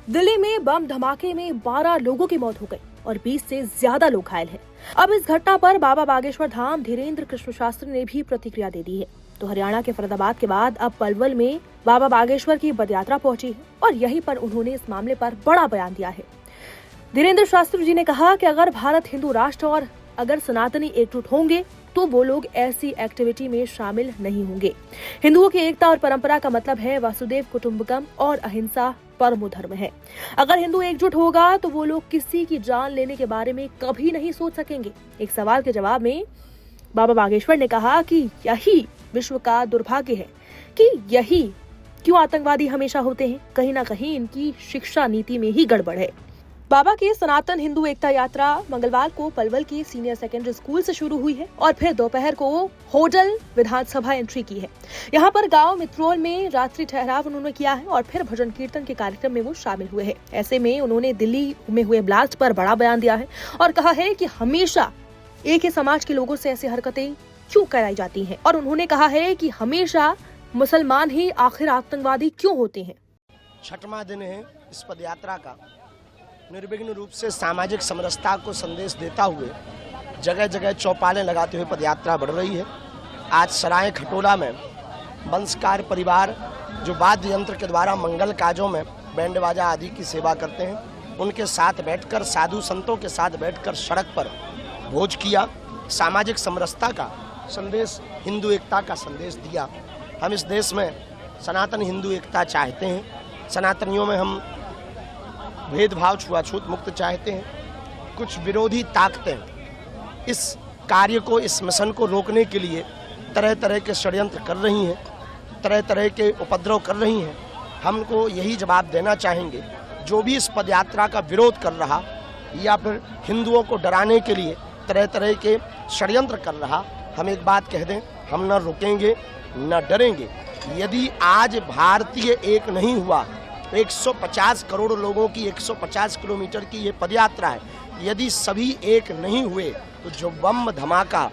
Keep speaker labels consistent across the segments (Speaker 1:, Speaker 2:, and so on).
Speaker 1: दिल्ली में बम धमाके में 12 लोगों की मौत हो गई और 20 से ज्यादा लोग घायल हैं। अब इस घटना पर बाबा बागेश्वर धाम धीरेन्द्र कृष्ण शास्त्री ने भी प्रतिक्रिया दे दी है। तो हरियाणा के फरीदाबाद के बाद अब पलवल में बाबा बागेश्वर की पदयात्रा पहुंची है और यहीं पर उन्होंने इस मामले पर बड़ा बयान दिया है। धीरेन्द्र शास्त्री जी ने कहा कि अगर भारत हिंदू राष्ट्र और अगर सनातनी एकजुट होंगे तो वो लोग ऐसी एक्टिविटी में शामिल नहीं होंगे। हिंदुओं की एकता और परंपरा का मतलब है वसुदेव कुटुंबकम और अहिंसा परमो धर्म है। अगर हिंदू एकजुट होगा तो वो लोग किसी की जान लेने के बारे में कभी नहीं सोच सकेंगे। एक सवाल के जवाब में बाबा बागेश्वर ने कहा कि यही विश्व का दुर्भाग्य है कि यही क्यों आतंकवादी हमेशा होते हैं। कहीं ना कहीं इनकी शिक्षा नीति में ही गड़बड़ है। बाबा की सनातन हिंदू एकता यात्रा मंगलवार को पलवल की सीनियर सेकेंडरी स्कूल से शुरू हुई है और फिर दोपहर को होडल विधानसभा एंट्री की है। यहाँ पर गांव मित्रोल में रात्रि ठहराव उन्होंने किया है और फिर भजन कीर्तन के कार्यक्रम में वो शामिल हुए हैं। ऐसे में उन्होंने दिल्ली में हुए ब्लास्ट पर बड़ा बयान दिया है और कहा है कि हमेशा एक ही समाज के लोगों से ऐसी हरकतें क्यों कराई जाती हैं और उन्होंने कहा है कि हमेशा मुसलमान ही आखिर आतंकवादी क्यों होते हैं।
Speaker 2: छठवां दिन है इस पदयात्रा का। निर्विघ्न रूप से सामाजिक समरसता को संदेश देता हुए जगह जगह चौपालें लगाते हुए पदयात्रा बढ़ रही है। आज सराय खटोला में वंशकार परिवार जो वाद्य यंत्र के द्वारा मंगल काजों में बैंड बाजा आदि की सेवा करते हैं, उनके साथ बैठकर साधु संतों के साथ बैठकर सड़क पर भोज किया। सामाजिक समरसता का संदेश, हिंदू एकता का संदेश दिया। हम इस देश में सनातन हिंदू एकता चाहते हैं। सनातनियों में हम भेदभाव छुआछूत मुक्त चाहते हैं। कुछ विरोधी ताकतें इस कार्य को, इस मिशन को रोकने के लिए तरह तरह के षड्यंत्र कर रही हैं, तरह तरह के उपद्रव कर रही हैं। हमको यही जवाब देना चाहेंगे, जो भी इस पदयात्रा का विरोध कर रहा या फिर हिंदुओं को डराने के लिए तरह तरह के षड्यंत्र कर रहा, हम एक बात कह दें, हम न रुकेंगे न डरेंगे। यदि आज भारतीय एक नहीं हुआ, 150 करोड़ लोगों की 150 किलोमीटर की ये पदयात्रा है, यदि सभी एक नहीं हुए तो जो बम धमाका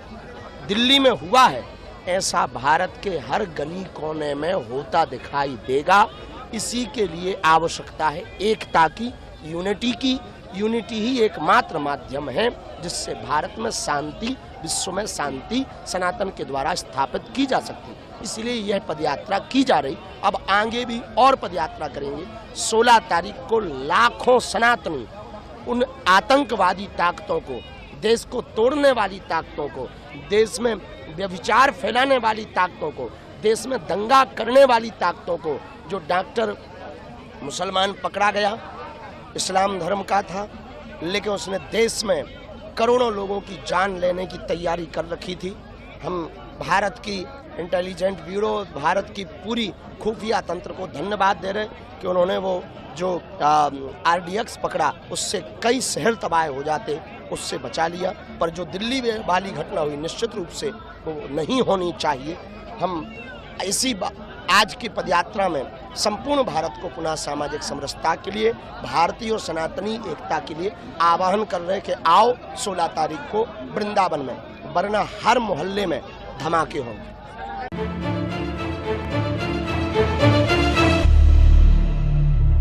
Speaker 2: दिल्ली में हुआ है, ऐसा भारत के हर गली कोने में होता दिखाई देगा। इसी के लिए आवश्यकता है एकता की, यूनिटी की। यूनिटी ही एकमात्र माध्यम है जिससे भारत में शांति, विश्व में शांति सनातन के द्वारा स्थापित की जा सकती है। इसलिए यह पदयात्रा की जा रही। अब आगे भी और पदयात्रा करेंगे। 16 तारीख को लाखों सनातनी उन आतंकवादी ताकतों को, देश को तोड़ने वाली ताकतों को, देश में व्यभिचार फैलाने वाली ताकतों को, देश में दंगा करने वाली ताकतों को, जो डॉक्टर मुसलमान पकड़ा गया, इस्लाम धर्म का था, लेकिन उसने देश में करोड़ों लोगों की जान लेने की तैयारी कर रखी थी। हम भारत की इंटेलिजेंट ब्यूरो, भारत की पूरी खुफिया तंत्र को धन्यवाद दे रहे हैं कि उन्होंने वो जो RDX पकड़ा, उससे कई शहर तबाह हो जाते, उससे बचा लिया। पर जो दिल्ली में वाली घटना हुई, निश्चित रूप से वो नहीं होनी चाहिए। हम इसी आज की पदयात्रा में संपूर्ण भारत को पुनः सामाजिक समरसता के लिए, भारतीय और सनातनी एकता के लिए आह्वान कर रहे हैं कि आओ 16 तारीख को वृंदावन में, वरना हर मोहल्ले में धमाके होंगे।